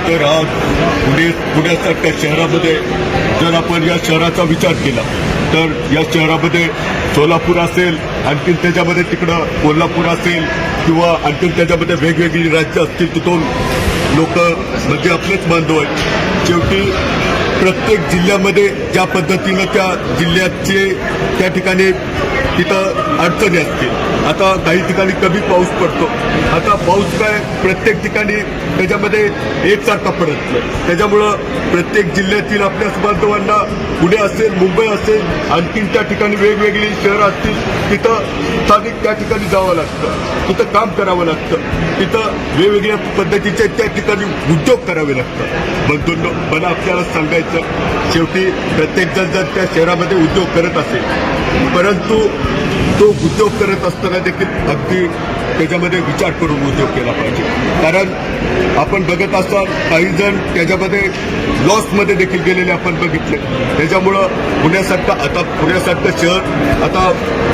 तर आज पुण्यासारख्या शहरामध्ये जर आपण या शहराचा विचार केला तर या शहरामध्ये सोलापूर असेल, आणखीन त्याच्यामध्ये तिकडं कोल्हापूर असेल किंवा आणखीन त्याच्यामध्ये वेगवेगळी राज्य असतील, तिथून लोक म्हणजे आपलेच बांधव आहेत. शेवटी प्रत्येक जिल्ह्यामध्ये ज्या पद्धतीनं त्या जिल्ह्याचे त्या ठिकाणी तिथं अडचणी असतील. आता काही ठिकाणी कमी पाऊस पडतो. आता पाऊस काय प्रत्येक ठिकाणी त्याच्यामध्ये एकसारखा पडत नाही. त्याच्यामुळं प्रत्येक जिल्ह्यातील आपल्या बांधवांना पुणे असेल, मुंबई असेल, आणखीन त्या ठिकाणी वेगवेगळी शहरं असतील, तिथं स्थानिक त्या ठिकाणी जावं लागतं, तिथं काम करावं लागतं, तिथं वेगवेगळ्या पद्धतीचे त्या ठिकाणी उद्योग करावे लागतात. बंधूंनो, मला आपल्याला सांगायचं, शेवटी प्रत्येक जण जर त्या शहरामध्ये उद्योग करत असेल, परंतु तो उद्योग करत असताना देखील अगदी त्याच्यामध्ये विचार करून उद्योग केला पाहिजे. कारण आपण बघत असाल काही जण त्याच्यामध्ये लॉसमध्ये देखील गेलेले आपण बघितले. त्याच्यामुळं पुण्यासारखं शहर आता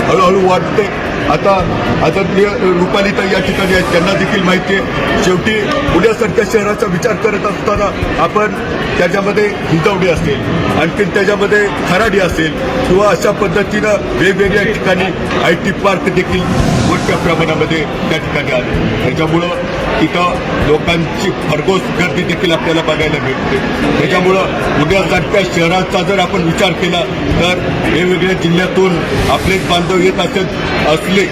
हळूहळू वाढते. आता आदरणीय रुपालीताई या ठिकाणी आहेत, त्यांना देखील माहिती आहे. शेवटी पुण्यासारख्या शहराचा विचार करत असताना आपण त्याच्यामध्ये हिंजवडी असेल, आणखीन त्याच्यामध्ये खराडी असेल किंवा अशा पद्धतीनं वेगवेगळ्या ठिकाणी IT पार्क देखील मोठ्या प्रमाणामध्ये त्या ठिकाणी आले. त्याच्यामुळं तिथं लोकांची भरघोस गर्दी देखील आपल्याला बघायला मिळते. त्याच्यामुळं पुण्यासारख्या शहराचा जर आपण विचार केला तर वेगवेगळ्या जिल्ह्यातून आपलेच बांधव येत असले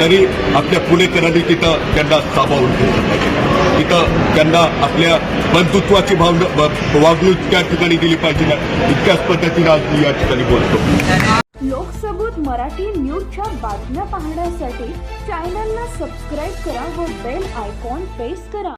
तरी आपल्या पुणेकरांनी तिथं त्यांना सामावून ठेवलं पाहिजे. तिथं त्यांना आपल्या बंधुत्वाची वागणूक त्या ठिकाणी दिली पाहिजे ना. इतक्याच पद्धतीने आज मी या ठिकाणी बोलतो. लोकसबूत मराठी न्यूजच्या बातम्या पाहण्यासाठी चॅनलला सबस्क्राईब करा व बेल आयकॉन प्रेस करा.